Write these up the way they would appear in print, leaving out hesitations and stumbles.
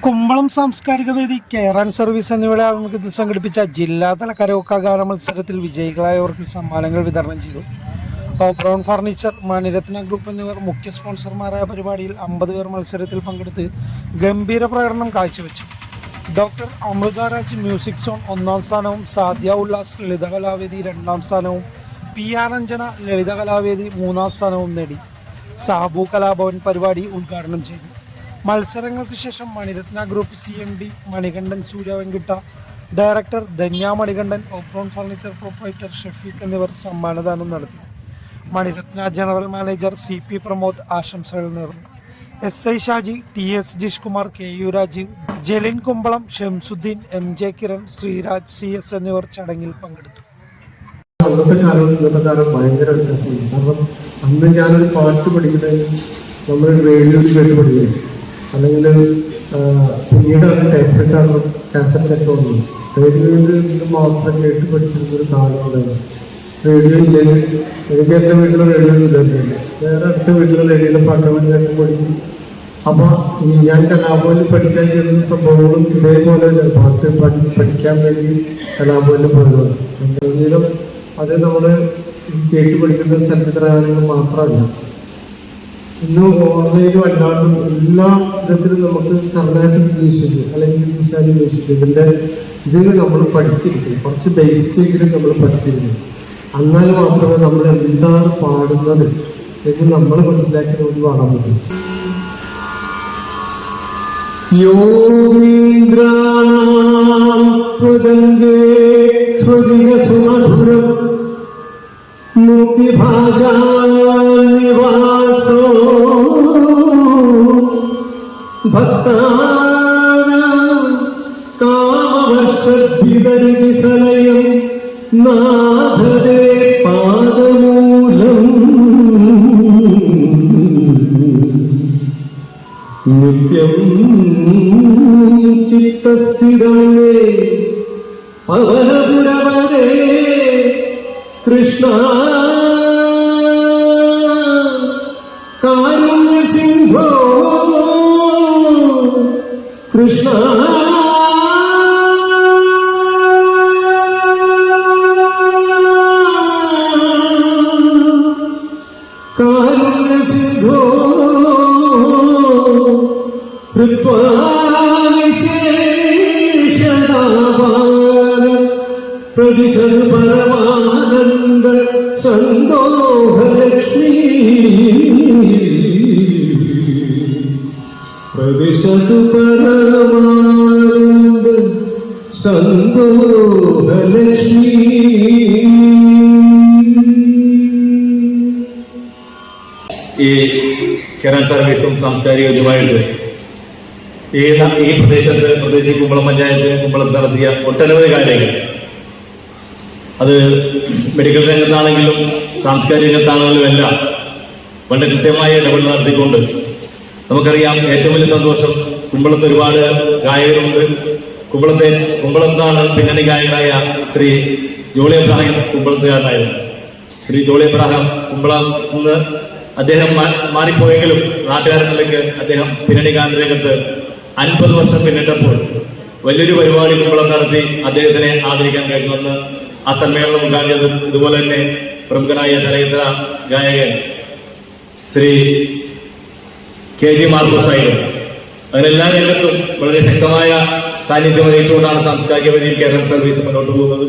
കുമ്പളം സാംസ്കാരിക വേദി, care and service എന്നിവയുടെ ആഭിമുഖ്യത്തിൽ സംഘടിപ്പിച്ച ജില്ലാതല കരോക്ക ഗാന മത്സരത്തിൽ വിജയികളായവർക്ക് സമ്മാനങ്ങൾ വിതരണം ചെയ്തു. ഓബ്രോൺ ഫർണിച്ചർ, മണിരത്ന ഗ്രൂപ്പ് എന്നിവർ മുഖ്യ സ്പോൺസർമാരായ പരിപാടിയിൽ 50 പേർ മത്സരത്തിൽ പങ്കെടുത്ത് ഗംഭീര പ്രകടനം കാഴ്ചവെച്ചു. ഡോക്ടർ അമൃതരാജ് മ്യൂസിക് സോൺ 1ാം സ്ഥാനവും, സാധ്യ ഉല്ലാസ് ലളിതകലാവേദി 2ാം സ്ഥാനവും, PR അഞ്ജന ലളിതകലാവേദി 3ാം സ്ഥാനവും നേടി. സാബു കലാഭവൻ പരിപാടി ഉദ്ഘാടനം ചെയ്തു. മത്സരങ്ങൾക്ക് ശേഷം Maniratna group CMD Manikandan Suryavenkitta, director Dhanya Manikandan, Oberon furniture proprietor Shafeeq എന്നിവർ സമ്മാനദാനം നടത്തി. Maniratna general manager CP Pramod ആശംസകൾ നേർന്നു. SI Shaji, TS Jish Kumar, KU Rajeev, ജലിൻ കുമ്പളം, ഷംസുദ്ദീൻ, MJ കിരൺ, ശ്രീരാജ് CS എന്നിവർ ചടങ്ങിൽ പങ്കെടുത്തു. അന്നത്തെ കാലവും ഇന്നത്തെ കാലം ഭയങ്കര വ്യത്യാസമുണ്ട്. കാരണം അന്ന് ഞാനൊരു പാട്ട് പഠിക്കുന്നത് നമ്മൾ റേഡിയോയിൽ കേട്ട് പഠിക്കുന്നത്, അല്ലെങ്കിൽ പിന്നീട് അത് ടേപ്പ് റെക്കോർഡറും കാസറ്റൊക്കെ വന്നു. റേഡിയോയിൽ മാത്രം കേട്ട് പഠിച്ചിരുന്നൊരു കാലം ഉണ്ടായിരുന്നു. റേഡിയോ ഇല്ലെങ്കിൽ എനിക്ക് എൻ്റെ വീട്ടിൽ റേഡിയോ ഇല്ലായിരുന്നു, വേറെ അടുത്ത വീട്ടിലെ റേഡിയോയിലെ പാട്ടുകൾ കേട്ട് പഠിക്കും. അപ്പോൾ ഞാൻ കലാഭവനിൽ പഠിക്കാൻ ചെയ്യുന്ന സംഭവങ്ങളും ഇതേപോലെ പാട്ട് പഠിക്കാൻ വേണ്ടി കലാഭവനിൽ പോയതാണ്. എന്തെങ്കിലും അത് നമ്മൾ കേട്ട് പഠിക്കുന്ന ചലച്ചിത്ര ഗാനങ്ങൾ മാത്രമല്ല, ഇന്ന് ഓൺലൈനും അല്ലാണ്ടും എല്ലാ വിധത്തിലും നമുക്ക് കർണാട്ടിക് മ്യൂസിക് അല്ലെങ്കിൽ ഹിന്ദുസ്ഥാനി മ്യൂസിക് ഇതിൽ നമ്മൾ പഠിച്ചിരിക്കും. കുറച്ച് ബേസിക്കെങ്കിലും നമ്മൾ പഠിച്ചിരിക്കും. എന്നാൽ മാത്രമേ നമ്മൾ എന്താണ് പാടുന്നത് എന്ന് നമ്മൾ മനസ്സിലാക്കി നമുക്ക് പാടാൻ പറ്റും. മുക്തിഭാഗാനിവാസോ ഭക്താനാം കാമവർഷദ്ഭിതരിവിസലയം നാഥദേ പാദമൂലം നിത്യം ചിത്തസ്ഥിതം വേ പവനപുരവദേ കൃഷ്ണ കാരുണ്യസിന്ധോ കൃഷ്ണ കാരുണ്യസിന്ധോ പ്രതിശത് പരമാനന്ദ സന്തോഹലക്ഷ്മി പ്രതിശത് പരമാനന്ദ സന്തോഹലക്ഷ്മി. ഈ കെയർ സർവീസും സാംസ്കാരിക യുദ്ധമായിട്ട് ഈ പ്രദേശത്ത്, പ്രത്യേകിച്ച് കുമ്പളം പഞ്ചായത്ത്, കുമ്പളത്ത് നടത്തിയ ഒട്ടനവധി കാര്യങ്ങൾ, അത് മെഡിക്കൽ രംഗത്താണെങ്കിലും സാംസ്കാരിക രംഗത്താണെങ്കിലും എല്ലാം വളരെ കൃത്യമായ ഇടപെടൽ നടത്തിക്കൊണ്ട് നമുക്കറിയാം. ഏറ്റവും വലിയ സന്തോഷം, കുമ്പളത്ത് ഒരുപാട് ഗായകരുണ്ട്. കുമ്പളത്താണ് പിന്നണി ഗായകനായ ശ്രീ ജോളി എബ്രാഹിം കുമ്പളത്തുകാരനായിരുന്നു. ശ്രീ ജോളി എബ്രാഹിം കുമ്പളം നിന്ന് അദ്ദേഹം മാറിപ്പോയെങ്കിലും നാട്ടുകാരനിലേക്ക് അദ്ദേഹം പിന്നണി ഗാന രംഗത്ത് 50 വർഷം പിന്നിട്ടപ്പോൾ വലിയൊരു പരിപാടി കുമ്പളം നടത്തി അദ്ദേഹത്തിനെ ആദരിക്കാൻ കഴിയുമെന്ന് ആ സമ്മേളനം ഉണ്ടാക്കിയത്. ഇതുപോലെ തന്നെ പ്രമുഖനായ ചലച്ചിത്ര ഗായകൻ ശ്രീ KG മാർക്കോസ് ആയിരുന്നു. അതിനെല്ലാ രംഗത്തും വളരെ ശക്തമായ സാന്നിധ്യം വഹിച്ചുകൊണ്ടാണ് സാംസ്കാരിക വേദിയിൽ കെയർ ആൻഡ് സർവീസ് മുന്നോട്ട് പോകുന്നത്.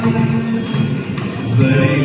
Sari